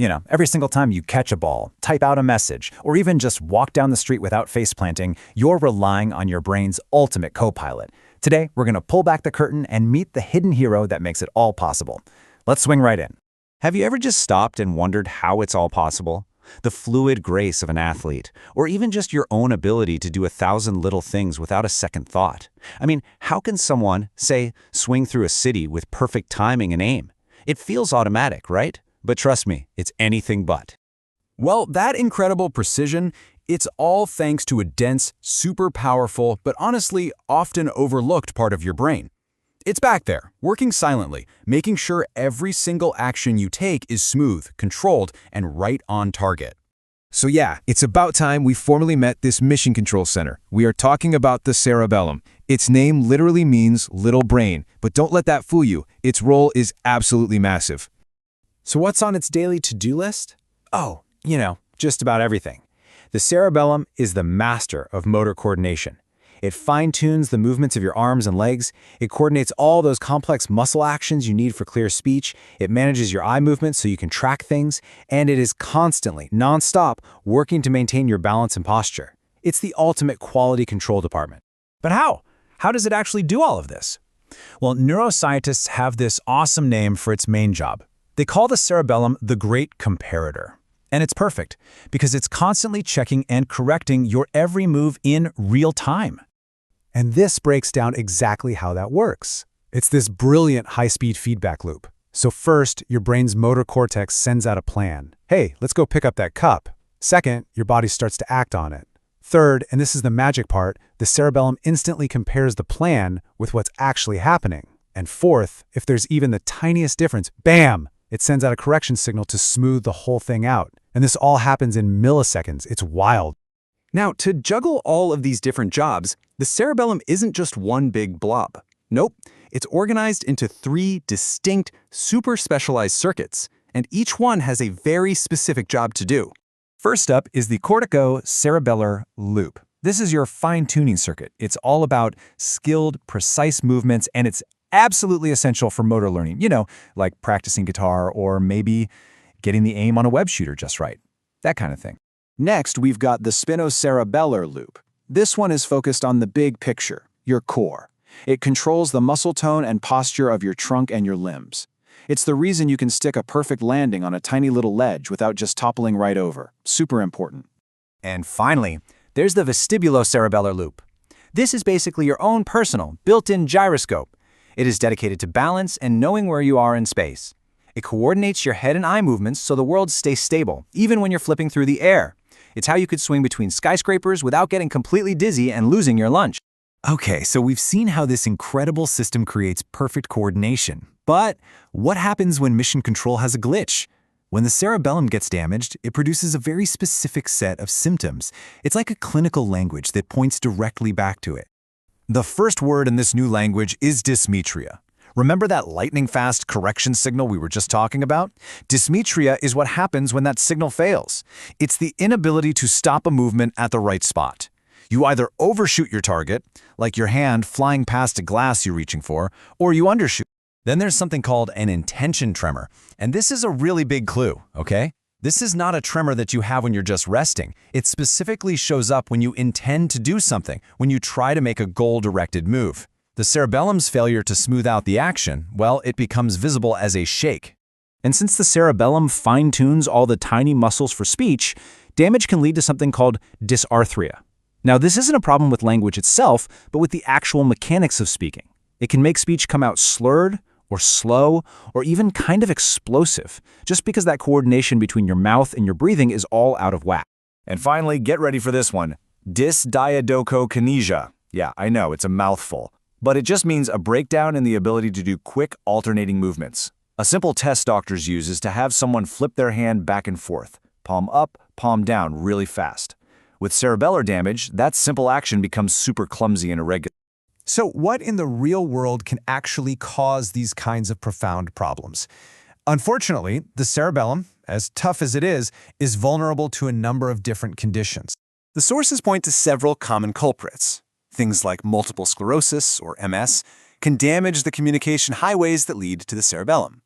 Every single time you catch a ball, type out a message, or even just walk down the street without face planting, you're relying on your brain's ultimate co-pilot. Today, we're going to pull back the curtain and meet the hidden hero that makes it all possible. Let's swing right in. Have you ever just stopped and wondered how it's all possible? The fluid grace of an athlete, or even just your own ability to do 1,000 little things without a second thought. I mean, how can someone, say, swing through a city with perfect timing and aim? It feels automatic, right? But trust me, it's anything but. Well, that incredible precision, it's all thanks to a dense, super powerful, but honestly often overlooked part of your brain. It's back there, working silently, making sure every single action you take is smooth, controlled, and right on target. So yeah, it's about time we formally met this mission control center. We are talking about the cerebellum. Its name literally means little brain, but don't let that fool you. Its role is absolutely massive. So what's on its daily to-do list? Oh, just about everything. The cerebellum is the master of motor coordination. It fine-tunes the movements of your arms and legs. It coordinates all those complex muscle actions you need for clear speech. It manages your eye movements so you can track things. And it is constantly, non-stop, working to maintain your balance and posture. It's the ultimate quality control department. But how? How does it actually do all of this? Well, neuroscientists have this awesome name for its main job. They call the cerebellum the great comparator. And it's perfect, because it's constantly checking and correcting your every move in real time. And this breaks down exactly how that works. It's this brilliant high-speed feedback loop. So first, your brain's motor cortex sends out a plan. Hey, let's go pick up that cup. Second, your body starts to act on it. Third, and this is the magic part, the cerebellum instantly compares the plan with what's actually happening. And fourth, if there's even the tiniest difference, bam! It sends out a correction signal to smooth the whole thing out. And this all happens in milliseconds. It's wild. Now, to juggle all of these different jobs, the cerebellum isn't just one big blob. Nope, it's organized into 3 distinct, super specialized circuits, and each one has a very specific job to do. First up is the cortico-cerebellar loop. This is your fine-tuning circuit. It's all about skilled, precise movements, and it's absolutely essential for motor learning, like practicing guitar or maybe getting the aim on a web shooter just right. That kind of thing. Next, we've got the spinocerebellar loop. This one is focused on the big picture, your core. It controls the muscle tone and posture of your trunk and your limbs. It's the reason you can stick a perfect landing on a tiny little ledge without just toppling right over. Super important. And finally, there's the vestibulocerebellar loop. This is basically your own personal, built-in gyroscope. It is dedicated to balance and knowing where you are in space. It coordinates your head and eye movements so the world stays stable, even when you're flipping through the air. It's how you could swing between skyscrapers without getting completely dizzy and losing your lunch. Okay, so we've seen how this incredible system creates perfect coordination. But what happens when mission control has a glitch? When the cerebellum gets damaged, it produces a very specific set of symptoms. It's like a clinical language that points directly back to it. The first word in this new language is dysmetria. Remember that lightning-fast correction signal we were just talking about? Dysmetria is what happens when that signal fails. It's the inability to stop a movement at the right spot. You either overshoot your target, like your hand flying past a glass you're reaching for, or you undershoot. Then there's something called an intention tremor, and this is a really big clue, okay? This is not a tremor that you have when you're just resting. It specifically shows up when you intend to do something, when you try to make a goal-directed move. The cerebellum's failure to smooth out the action, well, it becomes visible as a shake. And since the cerebellum fine-tunes all the tiny muscles for speech, damage can lead to something called dysarthria. Now, this isn't a problem with language itself, but with the actual mechanics of speaking. It can make speech come out slurred, or slow, or even kind of explosive, just because that coordination between your mouth and your breathing is all out of whack. And finally, get ready for this one. Dysdiadochokinesia. Yeah, I know, it's a mouthful. But it just means a breakdown in the ability to do quick, alternating movements. A simple test doctors use is to have someone flip their hand back and forth, palm up, palm down, really fast. With cerebellar damage, that simple action becomes super clumsy and irregular. So what in the real world can actually cause these kinds of profound problems? Unfortunately, the cerebellum, as tough as it is vulnerable to a number of different conditions. The sources point to several common culprits. Things like multiple sclerosis, or MS, can damage the communication highways that lead to the cerebellum.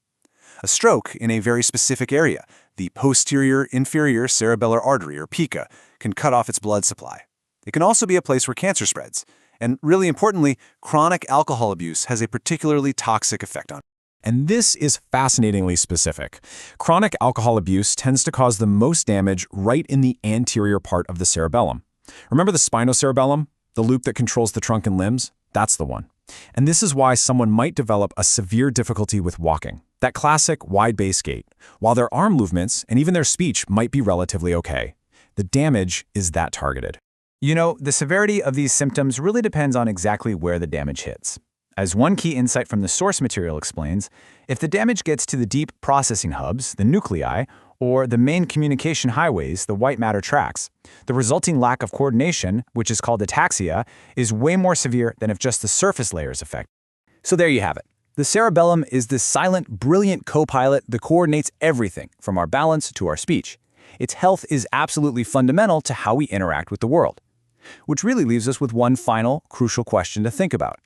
A stroke in a very specific area, The posterior inferior cerebellar artery, or PICA, can cut off its blood supply. It can also be a place where cancer spreads. And really importantly, chronic alcohol abuse has a particularly toxic effect on it. And this is fascinatingly specific. Chronic alcohol abuse tends to cause the most damage right in the anterior part of the cerebellum. Remember the spinocerebellum, the loop that controls the trunk and limbs? That's the one. And this is why someone might develop a severe difficulty with walking, that classic wide base gait, while their arm movements and even their speech might be relatively okay. The damage is that targeted. You know, the severity of these symptoms really depends on exactly where the damage hits. As one key insight from the source material explains, if the damage gets to the deep processing hubs, the nuclei, or the main communication highways, the white matter tracts, the resulting lack of coordination, which is called ataxia, is way more severe than if just the surface layers affect. So there you have it. The cerebellum is this silent, brilliant co-pilot that coordinates everything from our balance to our speech. Its health is absolutely fundamental to how we interact with the world. Which really leaves us with one final, crucial question to think about.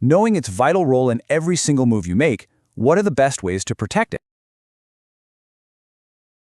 Knowing its vital role in every single move you make, what are the best ways to protect it?